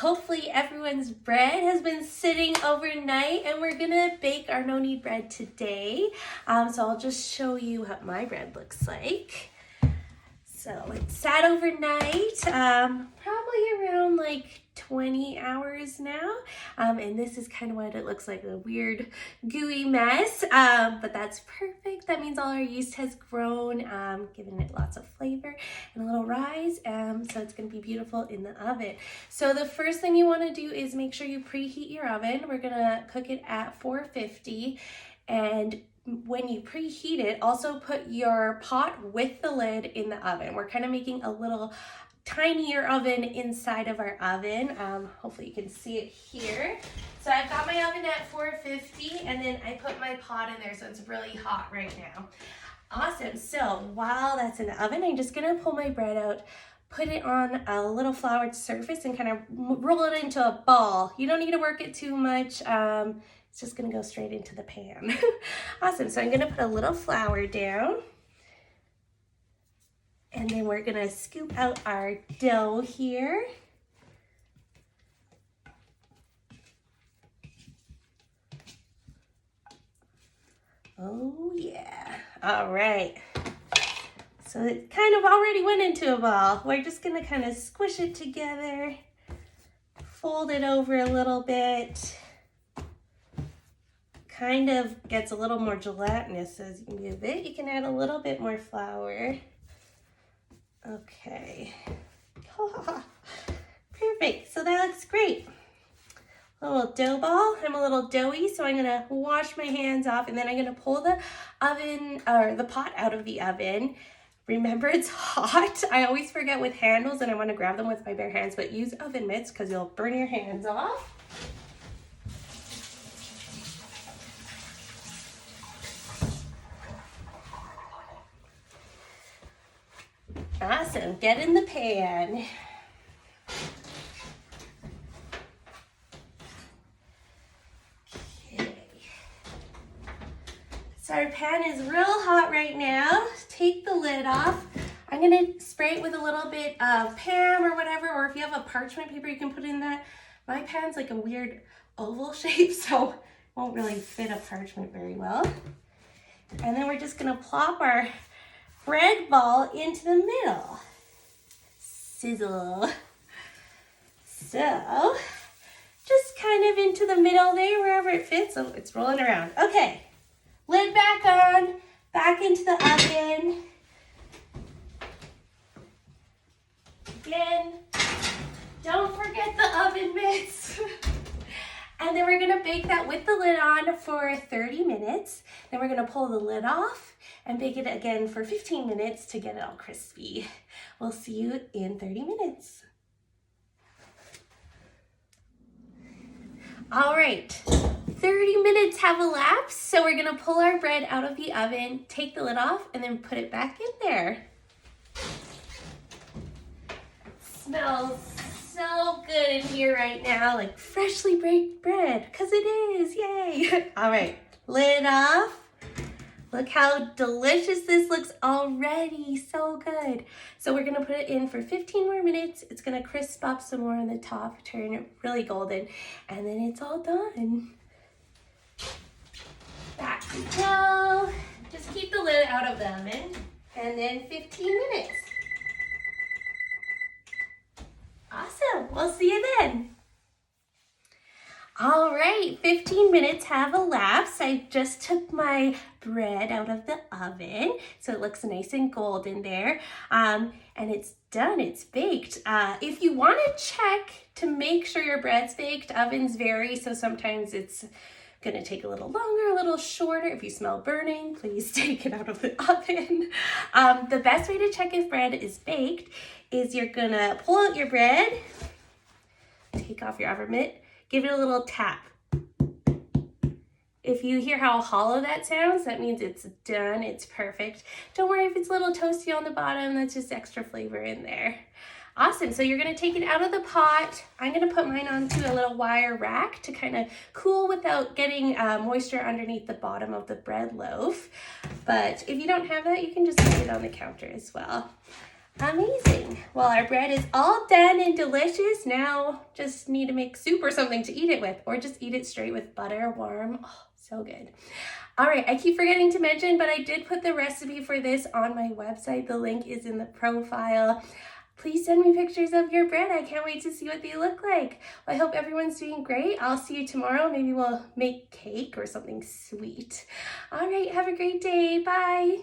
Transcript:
hopefully everyone's bread has been sitting overnight, and we're gonna bake our no knead bread today. So I'll just show you what my bread looks like. So it sat overnight, probably around like 20 hours now. And this is kind of what it looks like, a weird gooey mess, but that's perfect. That means all our yeast has grown, giving it lots of flavor and a little rise. So it's gonna be beautiful in the oven. So the first thing you wanna do is make sure you preheat your oven. We're gonna cook it at 450, and when you preheat it, also put your pot with the lid in the oven. We're kind of making a little tinier oven inside of our oven. Hopefully you can see it here. So I've got my oven at 450, and then I put my pot in there so it's really hot right now. Awesome. So while that's in the oven, I'm just gonna pull my bread out, put it on a little floured surface, and kind of roll it into a ball. You don't need to work it too much. It's just gonna go straight into the pan. Awesome, so I'm gonna put a little flour down, and then we're gonna scoop out our dough here. Oh yeah, all right. So it kind of already went into a ball. We're just gonna kind of squish it together, fold it over a little bit. Kind of gets a little more gelatinous as you move it. You can add a little bit more flour. Okay. Perfect. So that looks great. A little dough ball. I'm a little doughy, so I'm gonna wash my hands off, and then I'm gonna pull the oven or the pot out of the oven. Remember, it's hot. I always forget with handles, and I want to grab them with my bare hands, but use oven mitts because you'll burn your hands off. Awesome, get in the pan. Okay. So our pan is real hot right now. Take the lid off. I'm gonna spray it with a little bit of Pam or whatever, or if you have a parchment paper, you can put in that. My pan's like a weird oval shape, so it won't really fit a parchment very well. And then we're just gonna plop our bread ball into the middle. Sizzle. So, just kind of into the middle there, wherever it fits. So it's rolling around. Okay, lid back on, back into the oven. Again, don't forget the oven mitts. And then we're gonna bake that with the lid on for 30 minutes. Then we're gonna pull the lid off and bake it again for 15 minutes to get it all crispy. We'll see you in 30 minutes. All right, 30 minutes have elapsed. So we're gonna pull our bread out of the oven, take the lid off, and then put it back in there. Smells so good in here right now, like freshly baked bread, because it is, yay. All right, lid off. Look how delicious this looks already, so good. So we're gonna put it in for 15 more minutes. It's gonna crisp up some more on the top, turn it really golden, and then it's all done. Back we go. Just keep the lid out of the oven, and then 15 minutes. Awesome, we'll see you then. All right, 15 minutes have elapsed. I just took my bread out of the oven, so it looks nice and golden there. And it's done, it's baked. If you want to check to make sure your bread's baked, ovens vary, so sometimes it's gonna take a little longer, a little shorter. If you smell burning, please take it out of the oven. The best way to check if bread is baked is you're gonna pull out your bread, take off your oven mitt, give it a little tap. If you hear how hollow that sounds, that means it's done, it's perfect. Don't worry if it's a little toasty on the bottom, that's just extra flavor in there. Awesome, so you're gonna take it out of the pot. I'm gonna put mine onto a little wire rack to kind of cool without getting moisture underneath the bottom of the bread loaf. But if you don't have that, you can just put it on the counter as well. Amazing. Well, our bread is all done and delicious. Now just need to make soup or something to eat it with, or just eat it straight with butter, warm. Oh, so good. All right, I keep forgetting to mention, but I did put the recipe for this on my website. The link is in the profile. Please send me pictures of your bread. I can't wait to see what they look like. Well, I hope everyone's doing great. I'll see you tomorrow. Maybe we'll make cake or something sweet. All right, have a great day. Bye.